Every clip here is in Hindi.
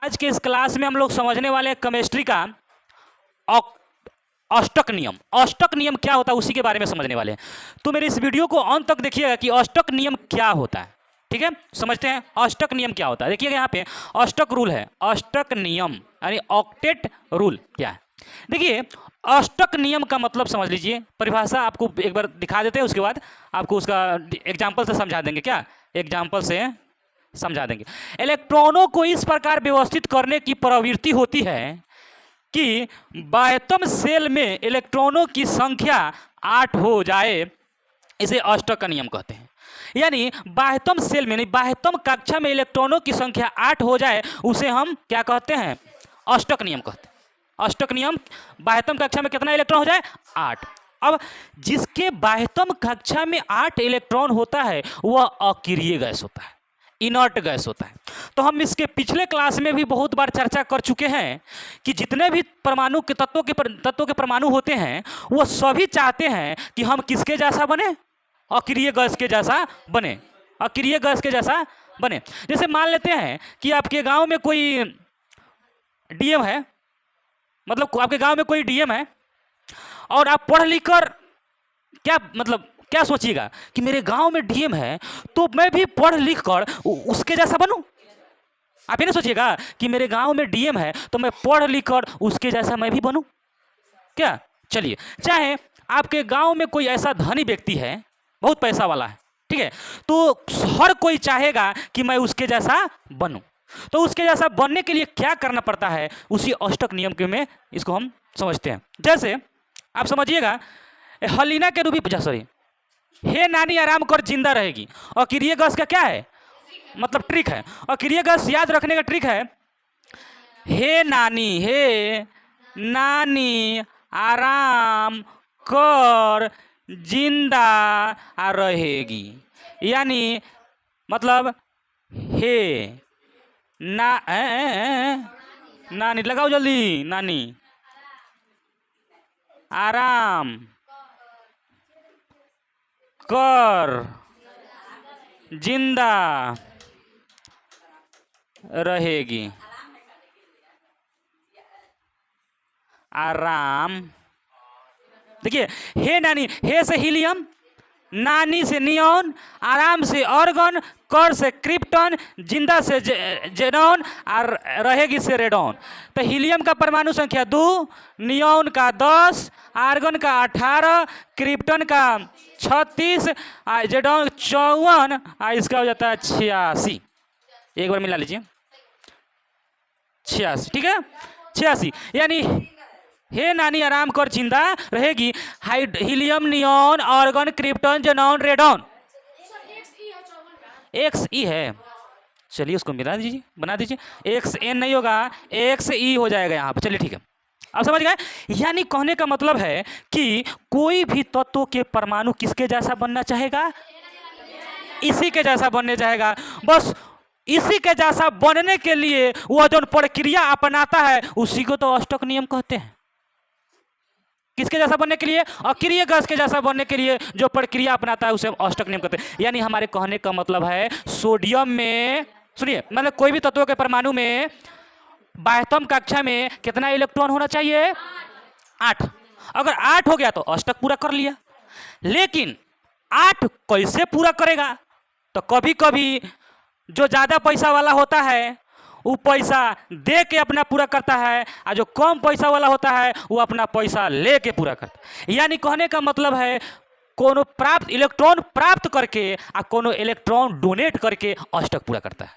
आज के इस क्लास में हम लोग समझने वाले हैं केमिस्ट्री का अष्टक नियम। अष्टक नियम क्या होता है उसी के बारे में समझने वाले हैं। तो मेरे इस वीडियो को अंत तक देखिएगा कि अष्टक नियम क्या होता है। ठीक है, समझते हैं अष्टक नियम क्या होता है। देखिएगा यहाँ पे अष्टक रूल है, अष्टक नियम यानी ऑक्टेट रूल क्या है। देखिए अष्टक नियम का मतलब समझ लीजिए, परिभाषा आपको एक बार दिखा देते हैं, उसके बाद आपको उसका एग्जाम्पल से समझा देंगे। क्या एग्जाम्पल से समझा देंगे। इलेक्ट्रॉनों को इस प्रकार व्यवस्थित करने की प्रवृत्ति होती है कि बाह्यतम सेल में इलेक्ट्रॉनों की संख्या 8 हो जाए, इसे अष्टक का नियम कहते हैं। यानी बाह्यतम सेल में, नहीं बाह्यतम कक्षा में इलेक्ट्रॉनों की संख्या 8 हो जाए, उसे हम क्या कहते हैं, अष्टक नियम कहते हैं। अष्टक नियम, बाह्यतम कक्षा में कितना इलेक्ट्रॉन हो जाए, 8। अब जिसके बाह्यतम कक्षा में 8 इलेक्ट्रॉन होता है वह अक्रिय गैस होता है, इनर्ट गैस होता है। तो हम इसके पिछले क्लास में भी बहुत बार चर्चा कर चुके हैं कि जितने भी परमाणु के तत्वों के परमाणु होते हैं वो सभी चाहते हैं कि हम किसके जैसा बने, अक्रिय गैस के जैसा बने, अक्रिय गैस के जैसा बने। जैसे मान लेते हैं कि आपके गांव में कोई डीएम है, मतलब आपके गांव में कोई डीएम है और आप पढ़ लिख कर क्या सोचिएगा कि मेरे गांव में डीएम है तो मैं भी पढ़ लिख कर उसके जैसा बनूं। आप ये नहीं सोचिएगा कि मेरे गांव में डीएम है तो मैं पढ़ लिख कर उसके जैसा मैं भी बनूं। क्या, चलिए, चाहे आपके गांव में कोई ऐसा धनी व्यक्ति है, बहुत पैसा वाला है, ठीक है, तो हर कोई चाहेगा कि मैं उसके जैसा बनूं। तो उसके जैसा बनने के लिए क्या करना पड़ता है, उसी अष्टक नियम के में इसको हम समझते हैं। जैसे आप समझिएगा, हलीना के रूपी, सॉरी, हे नानी आराम कर जिंदा रहेगी। अक्रिय गैस का क्या है, मतलब ट्रिक है। अक्रिय गैस याद रखने का ट्रिक है, हे नानी आराम कर जिंदा रहेगी। यानी मतलब हे नानी, लगाओ जल्दी, नानी आराम कर जिंदा रहेगी। आराम, देखिए, हे नानी, हे से हीलियम, नानी से नियॉन, आराम से ऑर्गन, कर से क्रिप्टन, जिंदा से जेनॉन और रहेगी से रेडॉन। तो हीलियम का परमाणु संख्या 2, नियॉन का 10, आर्गन का 18, क्रिप्टन का 36, जेडॉन 54, इसका हो जाता है 86। एक बार मिला लीजिए, 86, ठीक है, 86। यानी हे नानी आराम कर जिंदा रहेगी, helium, neon, organ, krypton, xenon, radon, XE है। चलिए उसको मिला दीजिए, बना दीजिए, XN नहीं होगा, XE हो जाएगा यहाँ पे। चलिए ठीक है, आप समझ गए। यानी कहने का मतलब है कि कोई भी तत्व के परमाणु किसके जैसा बनना चाहेगा, इसी के जैसा बनने चाहेगा। बस इसी के जैसा बनने के लिए वह जो प्रक्रिया अपनाता है उसी को तो अष्टक नियम कहते हैं। किसके जैसा बनने के लिए, अक्रिय गैस के जैसा बनने के लिए जो प्रक्रिया अपनाता है उसे अष्टक नियम कहते हैं। यानी हमारे कहने का मतलब है, सोडियम में, सुनिए, मतलब कोई भी तत्व के परमाणु में बाह्यतम कक्षा में कितना इलेक्ट्रॉन होना चाहिए, 8। अगर 8 हो गया तो अष्टक पूरा कर लिया। लेकिन 8 कैसे पूरा करेगा, तो कभी कभी जो ज़्यादा पैसा वाला होता है वो पैसा दे के अपना पूरा करता है, और जो कम पैसा वाला होता है वो अपना पैसा ले के पूरा करता है। यानी कहने का मतलब है, कोनो प्राप्त इलेक्ट्रॉन प्राप्त करके और कोनो इलेक्ट्रॉन डोनेट करके अष्टक पूरा करता है।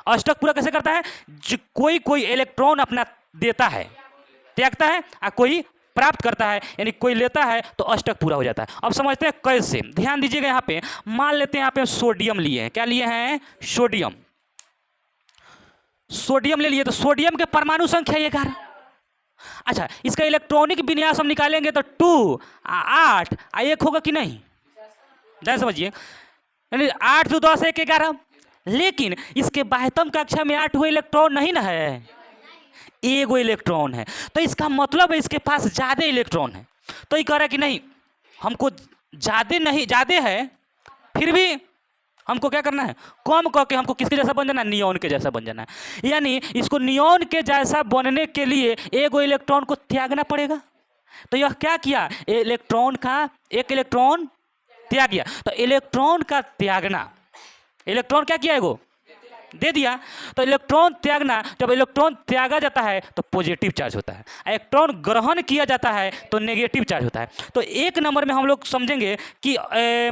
अष्टक पूरा कैसे करता है, जो कोई इलेक्ट्रॉन अपना देता है, त्यागता है, और कोई प्राप्त करता है, यानी कोई लेता है तो अष्टक पूरा हो जाता है। अब समझते हैं कैसे, ध्यान दीजिएगा। यहाँ पे मान लेते हैं, यहाँ पे सोडियम लिए हैं, क्या लिए हैं, सोडियम ले लिए। तो सोडियम के परमाणु संख्या 11। अच्छा, इसका इलेक्ट्रॉनिक विन्यास हम निकालेंगे तो 2, 8, 1 होगा कि नहीं, ध्यान समझिए। यानी 8 2 10 1 11। लेकिन इसके बाह्यतम कक्षा में 8 इलेक्ट्रॉन नहीं ना है, एगो इलेक्ट्रॉन है। तो इसका मतलब है इसके पास ज़्यादा इलेक्ट्रॉन है। तो ये कह रहा है कि नहीं, हमको ज़्यादा है, फिर भी हमको क्या करना है, कम करके हमको किसके जैसा बन जाना है, नियॉन के जैसा बन जाना है। यानी इसको नियॉन के जैसा बनने के लिए एक इलेक्ट्रॉन को त्यागना पड़ेगा। तो यह क्या किया, इलेक्ट्रॉन का एक इलेक्ट्रॉन त्याग दिया। तो इलेक्ट्रॉन का त्यागना, इलेक्ट्रॉन क्या किया, एगो दे दिया। तो इलेक्ट्रॉन त्यागना, जब इलेक्ट्रॉन त्यागा जाता है तो पॉजिटिव चार्ज होता है, इलेक्ट्रॉन ग्रहण किया जाता है तो नेगेटिव चार्ज होता है। तो एक नंबर में हम लोग समझेंगे कि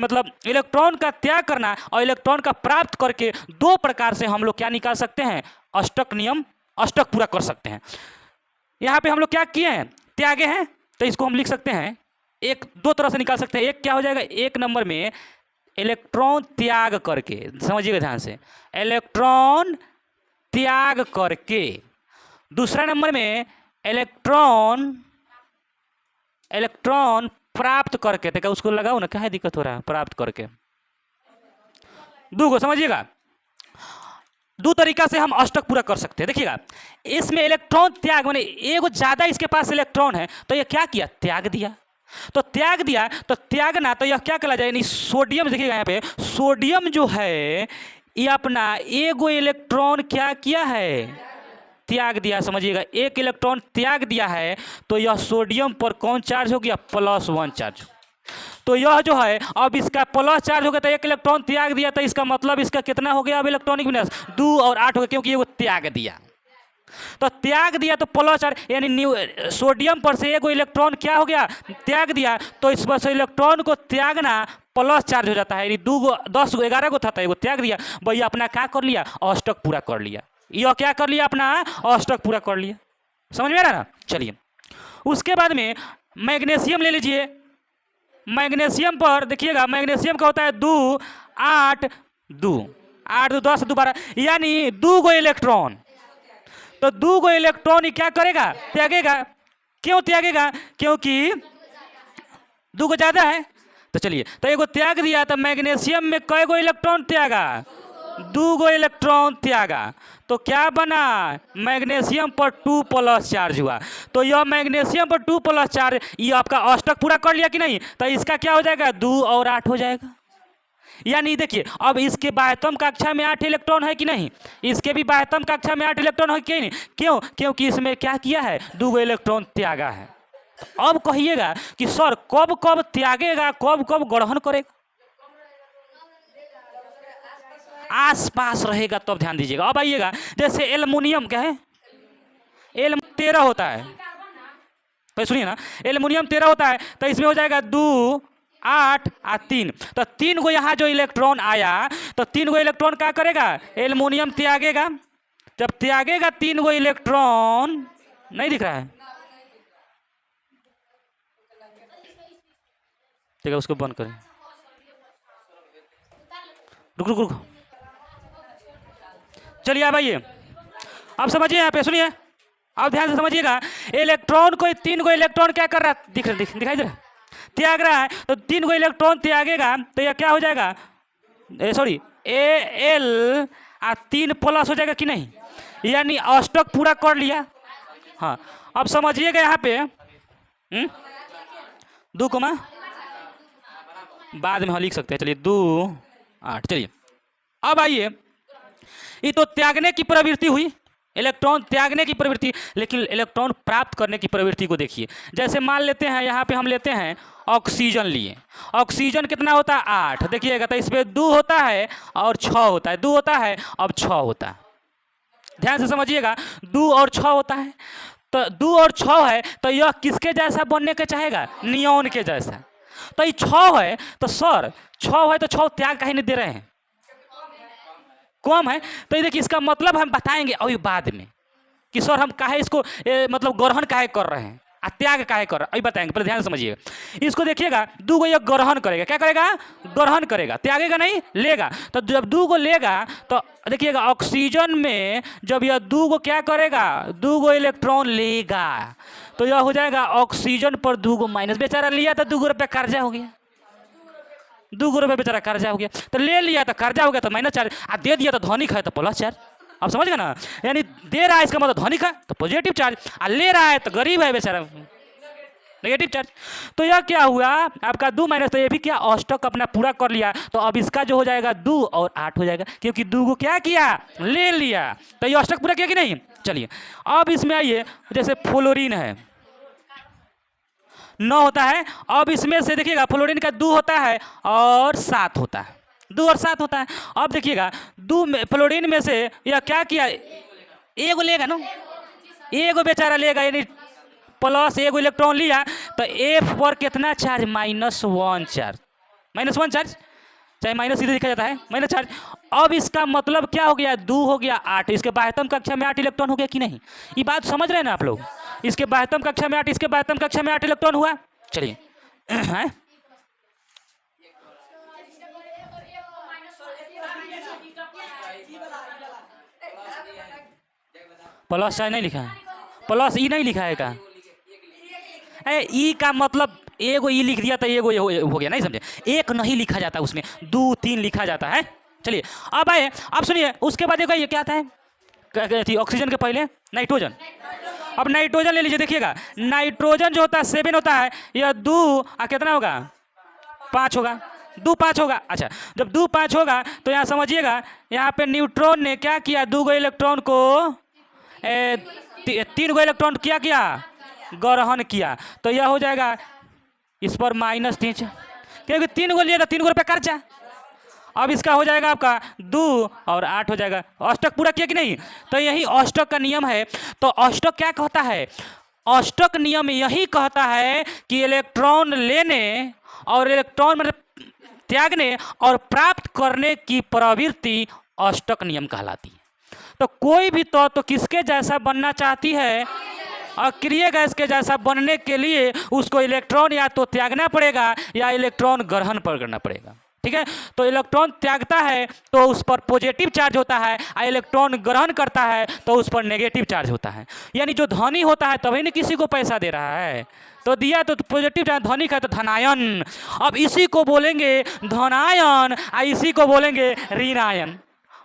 मतलब इलेक्ट्रॉन का त्याग करना और इलेक्ट्रॉन का प्राप्त करके दो प्रकार से हम लोग क्या निकाल सकते हैं, अष्टक नियम, अष्टक पूरा कर सकते हैं। यहाँ पे हम लोग क्या किए हैं, त्यागे हैं, तो इसको हम लिख सकते हैं एक दो तरह से निकाल सकते हैं। एक क्या हो जाएगा, एक नंबर में इलेक्ट्रॉन त्याग करके, समझिएगा ध्यान से, इलेक्ट्रॉन त्याग करके। दूसरा नंबर में इलेक्ट्रॉन प्राप्त करके। देखा उसको लगाओ ना, क्या है दिक्कत हो रहा है, प्राप्त करके। दो को समझिएगा, दो तरीका से हम अष्टक पूरा कर सकते हैं। देखिएगा इसमें इलेक्ट्रॉन त्याग माने एगो ज़्यादा इसके पास इलेक्ट्रॉन है तो ये क्या किया, त्याग दिया। तो त्याग दिया तो त्यागना, तो यह क्या कहला जाए, यानी सोडियम, देखिएगा यहाँ पे सोडियम जो है ये अपना एगो इलेक्ट्रॉन क्या किया है, त्याग दिया। समझिएगा एक इलेक्ट्रॉन त्याग दिया है तो यह सोडियम पर कौन चार्ज हो गया, +1 चार्ज। तो यह जो है अब इसका प्लस चार्ज हो गया, तो एक इलेक्ट्रॉन त्याग दिया, तो इसका मतलब इसका कितना हो गया अब इलेक्ट्रॉनिक विन्यास, 2 और 8 हो गया, क्योंकि ये वो त्याग दिया। तो त्याग दिया तो प्लस चार्ज, यानी सोडियम पर से एगो इलेक्ट्रॉन क्या हो गया, त्याग दिया। तो इस पर से इलेक्ट्रॉन को त्यागना प्लस चार्ज हो जाता है, यानी 2 गो 10 गो 11 गो था तो एगो त्याग दिया, भैया अपना क्या कर लिया, अष्टक पूरा कर लिया। यह क्या कर लिया, अपना अष्टक पूरा कर लिया। समझ में आ रहा ना। चलिए उसके बाद में मैग्नीशियम ले लीजिए। मैग्नीशियम पर देखिएगा, मैग्नीशियम का होता है 2 8 2 8 2 10 2 12, यानी 2 गो इलेक्ट्रॉन। तो 2 गो इलेक्ट्रॉन ही क्या करेगा, त्यागेगा। क्यों त्यागेगा, क्योंकि 2 गो ज़्यादा है। तो चलिए, तो एगो त्याग दिया, तो मैग्नीशियम में कई गो इलेक्ट्रॉन त्यागा, 2 गो इलेक्ट्रॉन त्यागा। तो क्या बना, मैग्नीशियम पर 2 प्लस चार्ज हुआ। तो यह मैग्नीशियम पर 2 प्लस चार्ज, ये आपका अष्टक पूरा कर लिया कि नहीं। तो इसका क्या हो जाएगा, 2 और 8 हो जाएगा। यानी देखिए अब इसके बाह्यतम कक्षा में 8 इलेक्ट्रॉन है कि नहीं, इसके भी बाह्यतम कक्षा में 8 इलेक्ट्रॉन है कि नहीं। क्यों, क्योंकि इसमें क्या किया है, 2 गो इलेक्ट्रॉन त्यागा है। अब कहिएगा कि सर कब कब त्यागेगा, कब कब ग्रहण करेगा, आस पास रहेगा तब ध्यान दीजिएगा। अब आइएगा, जैसे एल्युमिनियम क्या है, एल्युमिनियम 13 होता है, तो सुनिए ना, एल्युमिनियम 13 होता है, तो इसमें हो जाएगा 2 8 और 3। तो 3 गो यहाँ जो इलेक्ट्रॉन आया, तो 3 गो इलेक्ट्रॉन क्या करेगा, एल्युमिनियम त्यागेगा। जब त्यागेगा 3 गो इलेक्ट्रॉन, नहीं दिख रहा है, ठीक है उसको बंद करें, रुक रुक रुक। चलिए अब आइए, अब समझिए, यहाँ पे सुनिए, अब ध्यान से समझिएगा। इलेक्ट्रॉन को 3 गो इलेक्ट्रॉन क्या कर रहा है, दिखाई दे रहा है, त्याग रहा है। तो 3 गो इलेक्ट्रॉन त्यागेगा तो यह क्या हो जाएगा, सॉरी Al और 3 प्लस हो जाएगा कि नहीं, यानी अष्टक पूरा कर लिया। हाँ अब समझिएगा यहाँ पे 2 कोमा बाद में हम लिख सकते हैं। चलिए 2 8। चलिए अब आइए, ये तो त्यागने की प्रवृत्ति हुई, इलेक्ट्रॉन त्यागने की प्रवृत्ति, लेकिन इलेक्ट्रॉन प्राप्त करने की प्रवृत्ति को देखिए। जैसे मान लेते हैं यहाँ पे हम लेते हैं ऑक्सीजन लिए, ऑक्सीजन कितना होता है 8, देखिएगा तो इसमें 2 होता है और 6 होता है, 2 होता है अब 6 होता है। ध्यान से समझिएगा, 2 और 6 होता है। तो 2 और 6 है, तो यह किसके जैसा बनने के चाहेगा, नियॉन के जैसा। तो ये 6 है, तो सर 6 है तो 6 त्याग काहे नहीं दे रहे हैं, कम है। तो ये देखिए इसका मतलब हम बताएंगे अभी बाद में कि सर हम काहे इसको मतलब ग्रहण काहे कर रहे हैं, त्याग काहे कर रहे हैं, अभी बताएंगे, पहले ध्यान से समझिएगा। इसको देखिएगा 2 गो यह ग्रहण करेगा, क्या करेगा, ग्रहण करेगा, त्यागेगा नहीं, लेगा। तो जब 2 गो लेगा तो देखिएगा ऑक्सीजन में जब यह 2 गो क्या करेगा, 2 गो इलेक्ट्रॉन लेगा, तो यह हो जाएगा ऑक्सीजन पर 2 गो माइनस। बेचारा लिया था 2 गो रुपया कर्जा हो गया, 2 गो रुपये बेचारा कर्जा हो गया। तो ले लिया तो कर्जा हो गया तो माइनस चार्ज, और दे दिया तो धनिक है तो प्लस चार्ज। अब समझ गए ना, यानी दे रहा है इसका मतलब धनिक है तो पॉजिटिव चार्ज, और ले रहा है तो गरीब है बेचारा। Negative charge. तो यह क्या हुआ आपका 2 माइनस, तो ये भी क्या अष्टक अपना पूरा कर लिया। तो अब इसका जो हो जाएगा 2 और 8 हो जाएगा, क्योंकि 2 को क्या किया, ले लिया। तो ये अष्टक पूरा किया कि नहीं। चलिए अब इसमें आइए, जैसे फ्लोरीन है 9 होता है। अब इसमें से देखिएगा फ्लोरीन का 2 होता है और 7 होता है, 2 और 7 होता है। अब देखिएगा 2 में फ्लोरीन में से यह क्या किया, एगो लेगा ना, एगो बेचारा लेगा, यानी प्लस एगो इलेक्ट्रॉन लिया। तो एफ पर कितना चार्ज, -1 चार्ज, -1 चार्ज, चाहे माइनस सीधे लिखा जाता है माइनस चार्ज। अब इसका मतलब क्या हो गया, 2 हो गया 8। इसके बाह्यतम कक्षा में 8 इलेक्ट्रॉन हो गया कि नहीं, ये बात समझ रहे हैं ना आप लोग। इसके बाह्यतम कक्षा में 8, इसके बाह्यतम कक्षा में 8 इलेक्ट्रॉन हुआ। चलिए प्लस चाहे नहीं लिखा है, प्लस ई नहीं लिखा है का, ई का मतलब एगो ई लिख दिया तो एगो हो गया, नहीं समझे। एक नहीं लिखा जाता उसमें, 2 3 लिखा जाता है। चलिए अब आए, अब सुनिए, उसके बाद देखो ये क्या आता है, थी ऑक्सीजन के पहले नाइट्रोजन। अब नाइट्रोजन ले लीजिए, देखिएगा नाइट्रोजन जो होता है 7 होता है, यह 2 कितना होगा, 5 होगा, 2 5 होगा। अच्छा जब 2 5 होगा तो यहाँ समझिएगा, यहाँ पे न्यूट्रॉन ने क्या किया, 2 गो इलेक्ट्रॉन को 3 गो इलेक्ट्रॉन किया ग्रहण किया। तो यह हो जाएगा इस पर -3, क्योंकि 3 गो लिया था, 3 गो रुपये खर्चा। अब इसका हो जाएगा आपका 2 और 8 हो जाएगा। अष्टक पूरा किया कि नहीं। तो यही अष्टक का नियम है। तो अष्टक क्या कहता है, अष्टक नियम यही कहता है कि इलेक्ट्रॉन लेने और इलेक्ट्रॉन मतलब त्यागने और प्राप्त करने की प्रवृत्ति अष्टक नियम कहलाती है। तो कोई भी तो किसके जैसा बनना चाहती है, अक्रिय गैस के जैसा बनने के लिए उसको इलेक्ट्रॉन या तो त्यागना पड़ेगा या इलेक्ट्रॉन ग्रहण करना पड़ेगा। ठीक है, तो इलेक्ट्रॉन त्यागता है तो उस पर पॉजिटिव चार्ज होता है, और इलेक्ट्रॉन ग्रहण करता है तो उस पर नेगेटिव चार्ज होता है। यानी जो धनी होता है तभी नहीं किसी को पैसा दे रहा है, तो दिया तो पॉजिटिव चार्ज, धनी का तो धनायन। अब इसी को बोलेंगे धनायन, और इसी को बोलेंगे ऋणायन।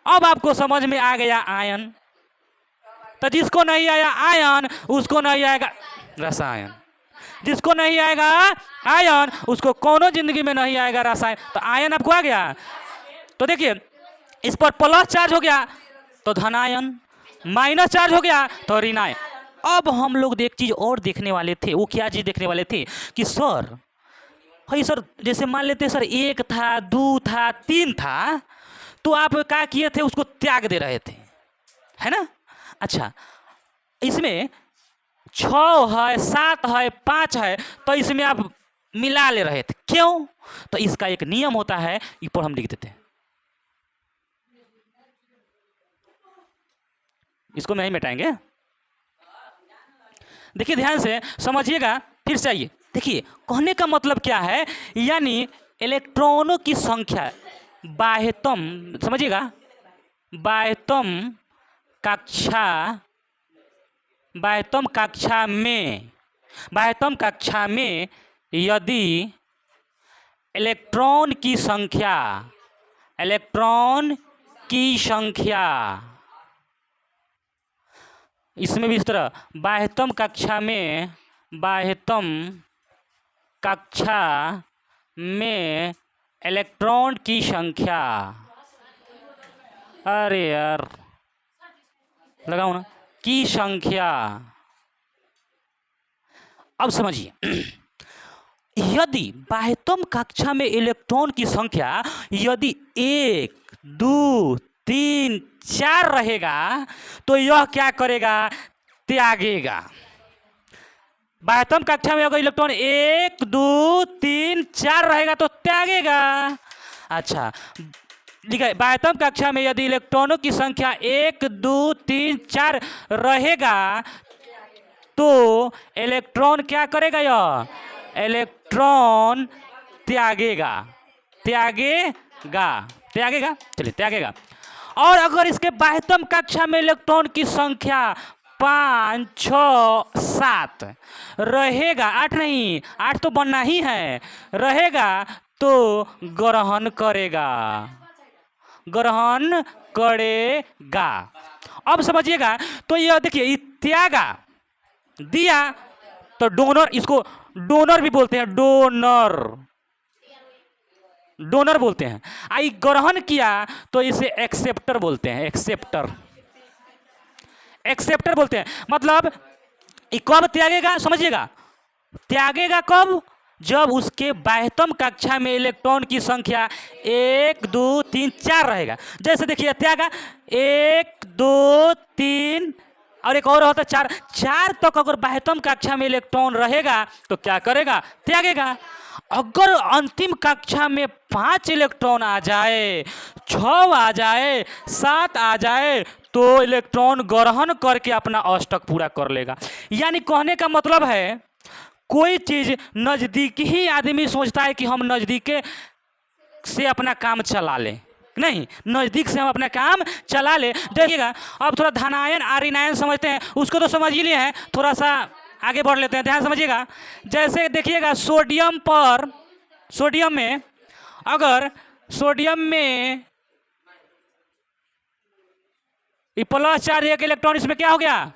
अब आपको समझ में आ गया आयन। तो जिसको नहीं आया आयन, उसको नहीं आएगा रसायन, जिसको नहीं आएगा आयन उसको कोनो जिंदगी में नहीं आएगा रसायन। तो आयन आपको आ गया। तो देखिए इस पर प्लस चार्ज हो गया तो धनायन, माइनस चार्ज हो गया तो ऋणायन। अब हम लोग एक चीज और देखने वाले थे, वो क्या चीज देखने वाले थे कि सर भाई सर जैसे मान लेते सर 1 था 2 था 3 था, तो आप क्या किए थे, उसको त्याग दे रहे थे, है ना। अच्छा इसमें 6 है 7 है 5 है, तो इसमें आप मिला ले रहे थे, क्यों। तो इसका एक नियम होता है, इस पर हम लिख देते हैं, इसको नहीं मिटाएंगे। देखिए ध्यान से समझिएगा, फिर से आइए। देखिए कहने का मतलब क्या है, यानी इलेक्ट्रॉनों की संख्या बाह्यतम, समझिएगा बाह्यतम कक्षा में यदि इलेक्ट्रॉन की संख्या इसमें भी इस तरह, बाह्यतम कक्षा में इलेक्ट्रॉन की संख्या, अरे यार लगाओ ना, की संख्या। अब समझिए यदि बाह्यतम कक्षा में इलेक्ट्रॉन की संख्या यदि 1 2 3 4 रहेगा तो यह क्या करेगा, त्यागेगा। बाह्यतम कक्षा में अगर इलेक्ट्रॉन 1 2 3 4 रहेगा तो त्यागेगा। अच्छा लिखा है बाह्यतम कक्षा में यदि इलेक्ट्रॉनों की संख्या 1 2 3 4 रहेगा तो इलेक्ट्रॉन क्या करेगा, यह इलेक्ट्रॉन त्यागेगा। चलिए त्यागेगा। और अगर इसके बाह्यतम कक्षा में इलेक्ट्रॉन की संख्या 5 6 7 रहेगा, 8 नहीं, 8 तो बनना ही है, रहेगा तो ग्रहण करेगा। अब समझिएगा, तो यह देखिए त्यागा दिया तो डोनर, इसको डोनर भी बोलते हैं, डोनर, डोनर बोलते हैं। आई ग्रहण किया तो इसे एक्सेप्टर बोलते हैं, एक्सेप्टर, एक्सेप्टर बोलते हैं। मतलब ये कब त्यागेगा, समझिएगा, त्यागेगा कब, जब उसके बाह्यतम कक्षा में इलेक्ट्रॉन की संख्या 1 2 3 4 रहेगा। जैसे देखिए त्यागा 1 2 3 और एक और होता है 4, 4 तक अगर बाह्यतम कक्षा में इलेक्ट्रॉन रहेगा तो क्या करेगा, त्यागेगा। अगर अंतिम कक्षा में 5 इलेक्ट्रॉन आ जाए, 6 आ जाए, 7 आ जाए तो इलेक्ट्रॉन ग्रहण करके अपना अष्टक पूरा कर लेगा। यानी कहने का मतलब है कोई चीज़ नज़दीक ही आदमी सोचता है कि हम नज़दीक से अपना काम चला लें, नहीं, नज़दीक से हम अपना काम चला ले। देखिएगा अब थोड़ा धनायन आयनायन समझते हैं, उसको तो समझ ही लिए हैं, थोड़ा सा आगे बढ़ लेते हैं, ध्यान समझिएगा। जैसे देखिएगा सोडियम पर, सोडियम में अगर सोडियम में प्लस चार्ज एक इलेक्ट्रॉन, इसमें क्या हो गया,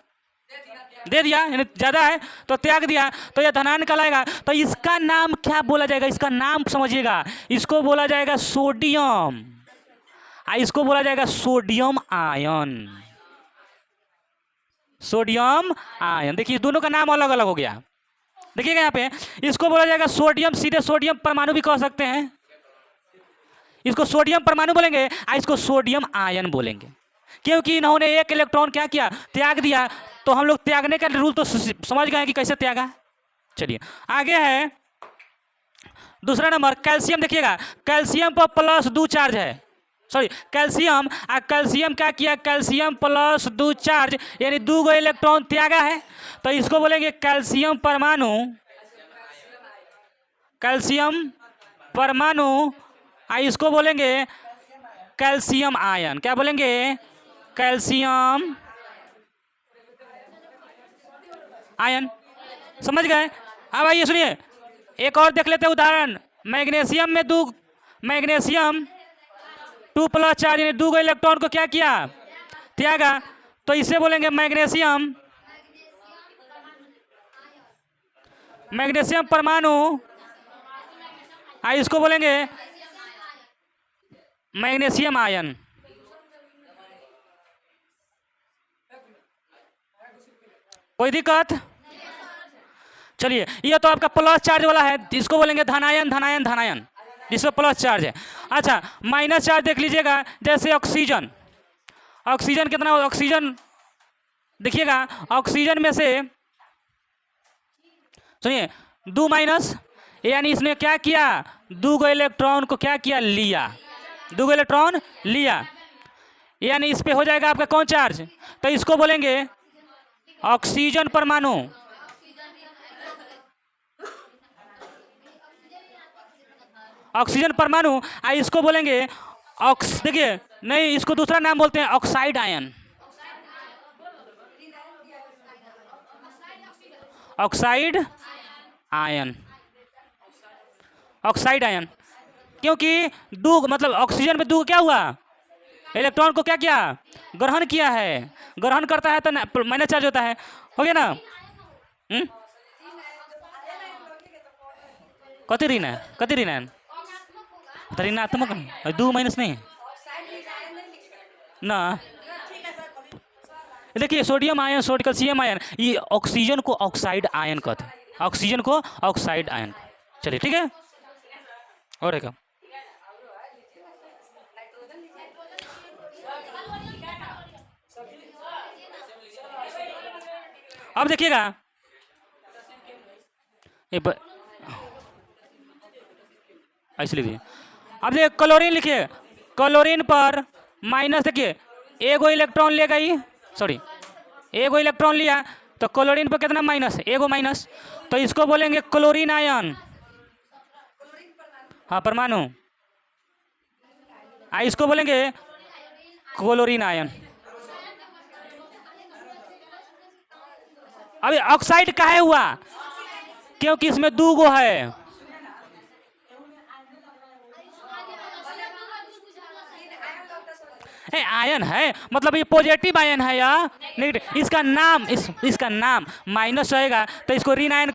दे दिया, यानी ज़्यादा है तो त्याग दिया, तो यह धनायन कहलाएगा। तो इसका नाम क्या बोला जाएगा, इसका नाम समझिएगा, इसको बोला जाएगा सोडियम, इसको बोला जाएगा सोडियम आयन, सोडियम आयन। देखिए दोनों का नाम अलग अलग हो गया, देखिएगा यहाँ पे, इसको बोला जाएगा सोडियम, सीधे सोडियम परमाणु भी कह सकते हैं, इसको सोडियम परमाणु बोलेंगे, इसको सोडियम आयन बोलेंगे, क्योंकि इन्होंने एक इलेक्ट्रॉन क्या किया, त्याग दिया। तो हम लोग त्यागने का रूल तो समझ गए कि कैसे त्यागा। चलिए आगे है दूसरा नंबर, कैल्शियम। देखिएगा कैल्शियम पर +2 चार्ज है, सॉरी कैल्शियम, कैल्शियम क्या किया, कैल्शियम +2 चार्ज, यानी 2 गो इलेक्ट्रॉन त्यागा है, तो इसको बोलेंगे कैल्शियम परमाणु, कैल्शियम परमाणु, इसको बोलेंगे कैल्शियम आयन। क्या बोलेंगे, कैल्शियम आयन, समझ गए। अब आइए सुनिए एक और देख लेते हैं उदाहरण, मैग्नीशियम में मैग्नीशियम 2+ चार्ज, यानी 2 गो इलेक्ट्रॉन को क्या किया, त्यागा, तो इसे बोलेंगे मैग्नीशियम, मैग्नीशियम परमाणु, इसको बोलेंगे मैग्नीशियम आयन। कोई दिक्कत, चलिए ये तो आपका प्लस चार्ज वाला है, इसको बोलेंगे धनायन, धनायन, धनायन, जिसमें प्लस चार्ज है। अच्छा माइनस चार्ज देख लीजिएगा, जैसे ऑक्सीजन, ऑक्सीजन कितना, ऑक्सीजन देखिएगा, ऑक्सीजन में से सुनिए 2-, यानी इसने क्या किया, 2 गो इलेक्ट्रॉन को क्या किया, लिया, 2 गो इलेक्ट्रॉन लिया, यानी इस पे हो जाएगा आपका कौन चार्ज, तो इसको बोलेंगे ऑक्सीजन परमाणु, ऑक्सीजन परमाणु, इसको बोलेंगे देखिए नहीं, इसको दूसरा नाम बोलते हैं oxide ion, oxide ion, oxide ion, क्योंकि 2 मतलब ऑक्सीजन में 2 क्या हुआ, इलेक्ट्रॉन को क्या किया, ग्रहण किया है, ग्रहण करता है तो माइनस चार्ज होता है, हो गया ना। कति ऋणायन तो ऋणात्मक 2- नहीं ना। देखिए सोडियम आयन, कैल्शियम आयन, ये ऑक्सीजन को ऑक्साइड आयन कहते हैं, ऑक्सीजन को ऑक्साइड आयन। चलिए ठीक है, और एक अब देखिएगा, ऐसे लीजिए, अब देखिए क्लोरीन लिखिए, क्लोरीन पर माइनस, देखिए एगो इलेक्ट्रॉन लेगा ही, सॉरी एगो इलेक्ट्रॉन लिया, तो क्लोरीन पर कितना माइनस, एगो माइनस, तो इसको बोलेंगे क्लोरीन आयन, हाँ परमाणु, इसको बोलेंगे क्लोरीन आयन। अभी ऑक्साइड काहे हुआ, क्योंकि इसमें 2 गो है, आयन है, मतलब ये पॉजिटिव आयन है या नेगेटिव, इसका नाम इसका नाम माइनस रहेगा तो इसको ऋण आयन